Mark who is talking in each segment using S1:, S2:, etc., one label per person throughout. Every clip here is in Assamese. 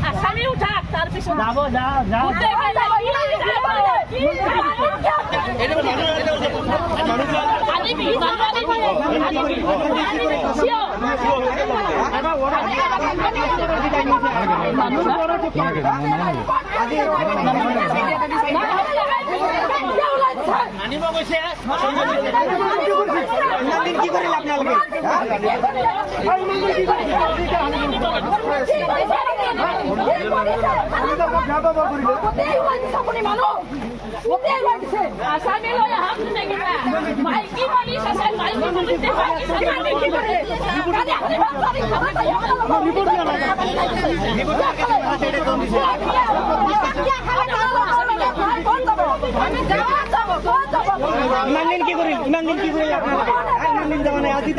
S1: আসামি উঠা তাৰপিছত আনিব গৈছে কি কৰিলে আপোনালোকে ইমান দিন কি কৰিল আপোনালোকে ইমান দিন যাব নাই আজি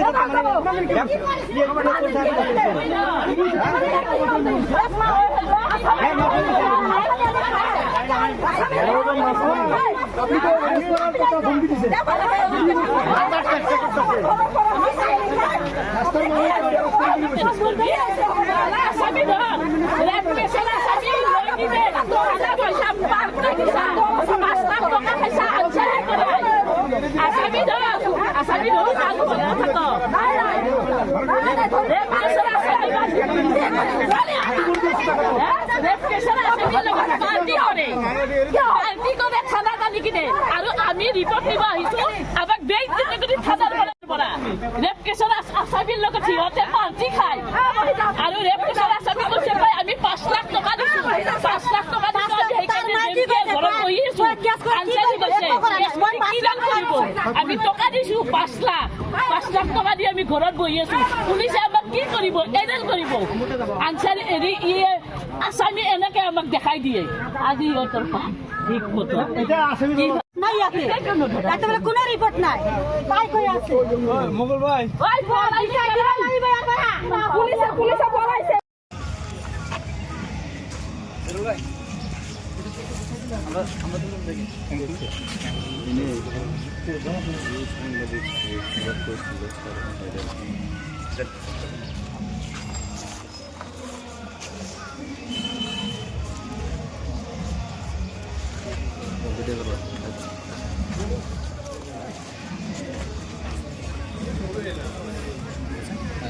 S1: আৰু আমি ৰিপৰ্ট দিব আহিছো আমাক বেগ থানাৰ পৰা ৰেপ কেছৰ আসামীৰ লগত সিহঁতে পাৰ্টি খায় আৰু ৰেপ কেছৰ আসামী কৈছে আমি 5 লাখ টকা দিছো 5 লাখ টকা দিছো ঘৰত বহি আছো আমি টকা দিছো 5 লাখ টকা দি আমি ঘৰত বহি আছো পুলিচে আমাক কি কৰিব এডেল কৰিব আনচাৰী এৰি ইয়ে আসামী এনেকে আমাক দেখাই দিয়ে আজি ইহঁতৰ ঠিক মতো নাই ইয়াতে তাতে কোনো রিপোর্ট নাই তাই কই আছে মোগল ভাই ভাই পুলিশে বলাইছে ভাই আমরা তো দেখি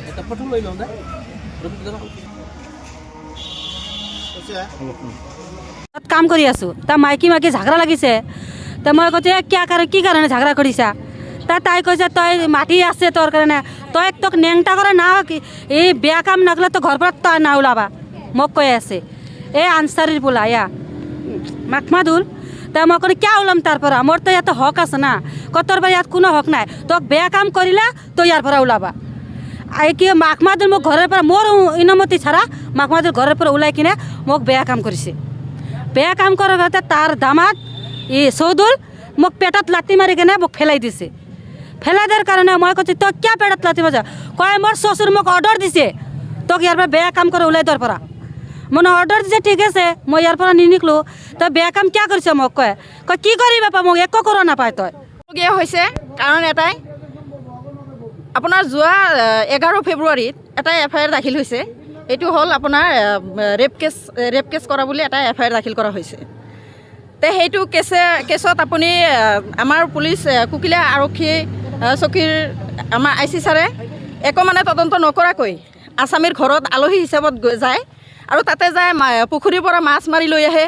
S1: এটা ফটো লৈ লওঁ দে কাম কৰি আছো তা মাইকী ঝগড়া লাগিছে তা মই কৈছে কি কাৰণে ঝগড়া কৰিছা তাই কৈছে তই মাটি আছে তোৰ কাৰণে তই তোক নেংটা কৰে না এই বেয়া কাম নকলে তো ঘৰ পৰা তই না ওলাবা মোক কৈ আছে এই আনচাৰীৰ বোলা ইয়া মাকমাদুল তা মই ক'লো কিয় ওলাম তাৰ পৰা মোৰ তো ইয়াতে হক আছে না তোৰ পৰা ইয়াত কোনো হক নাই তোক বেয়া কাম কৰিলে তই ইয়াৰ পৰা ওলাবা কি মাকমাদুল মোক ঘৰৰ পৰা মোৰ অনুমতি ছাড়া মাকমাদুল ঘৰৰ পৰা ওলাই কিনে মোক বেয়া কাম কৰিছে বেয়া কাম কৰাৰ কাৰণে তাৰ দামাত এই চৌদুল মোক পেটত লাঠি মাৰি কিনে মোক ফেলাই দিছে ফেলাই দিয়াৰ কাৰণে মই কৈছোঁ তই কিয় পেটত লাঠি মাৰিছ কয় মোৰ শ্বশুৰ মোক অৰ্ডাৰ দিছে তোক ইয়াৰ পৰা বেয়া কাম কৰি ওলাই দিয়াৰ পৰা মানে অৰ্ডাৰ দিছে ঠিক আছে মই ইয়াৰ পৰা নিনিকলোঁ তই বেয়া কাম কিয় কৰিছ মোক কয় কি কৰি বাপা মোক একো কৰিব নাপায় তই হৈছে কাৰণ এটাই আপোনাৰ যোৱা 11 ফেব্ৰুৱাৰীত এটা এফআইআৰ দাখিল হৈছে এইটো হ'ল আপোনাৰ ৰেপ কেছ কৰা বুলি এটা এফআইআৰ দাখিল কৰা হৈছে তে সেইটো কেছত আপুনি আমাৰ পুলিচ কুকিলা আৰক্ষী চকীৰ আমাৰ আইচি ছাৰে একো মানে তদন্ত নকৰাকৈ আসামীৰ ঘৰত আলহী হিচাপত যায় আৰু তাতে যায় পুখুৰীৰ পৰা মাছ মাৰি লৈ আহে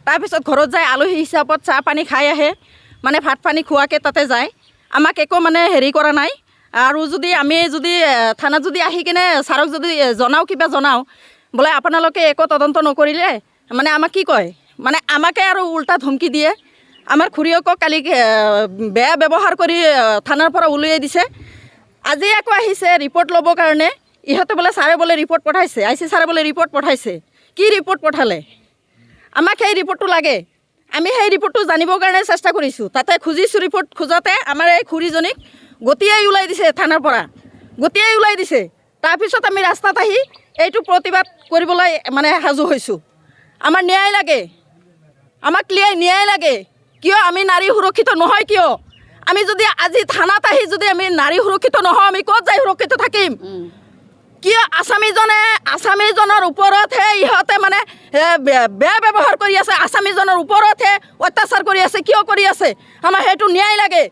S1: তাৰপিছত ঘৰত যায় আলহী হিচাপত চাহ পানী খাই আহে মানে ভাত পানী খোৱাকৈ তাতে যায় আমাক একো মানে হেৰি কৰা নাই আৰু যদি আমি যদি থানাত যদি আহি কিনে ছাৰক যদি কিবা জনাওঁ বোলে আপোনালোকে একো তদন্ত নকৰিলে মানে আমাক কি কয় মানে আমাকে আৰু উল্টা ধমকি দিয়ে আমাৰ খুৰীয়েকক কালি বেয়া ব্যৱহাৰ কৰি থানাৰ পৰা উলিয়াই দিছে আজি আকৌ আহিছে ৰিপৰ্ট ল'বৰ কাৰণে ইহঁতে বোলে ছাৰে বোলে ৰিপৰ্ট পঠাইছে আইচি ছাৰে বোলে ৰিপৰ্ট পঠাইছে কি ৰিপৰ্ট পঠালে আমাক সেই ৰিপৰ্টটো লাগে আমি সেই ৰিপৰ্টটো জানিবৰ কাৰণে চেষ্টা কৰিছোঁ তাতে খুজিছোঁ ৰিপৰ্ট খোজোতে আমাৰ এই খুৰীজনীক গতিয়াই ওলাই দিছে থানাৰ পৰা গতিয়াই ওলাই দিছে তাৰপিছত আমি ৰাস্তাত আহি এইটো প্ৰতিবাদ কৰিবলৈ মানে সাজু হৈছোঁ আমাৰ ন্যায় লাগে
S2: আমাক ন্যায় লাগে। কিয় আমি নাৰী সুৰক্ষিত নহয় কিয়? আমি যদি আজি থানাত আহি যদি আমি নাৰী সুৰক্ষিত নহওঁ, আমি ক'ত যাই সুৰক্ষিত থাকিম? কিয় আছামীজনৰ ওপৰতহে ইহঁতে মানে বেয়া ব্যৱহাৰ কৰি আছে, আছামীজনৰ ওপৰতহে অত্যাচাৰ কৰি আছে। কিয় কৰি আছে? আমাৰ সেইটো ন্যায় লাগে।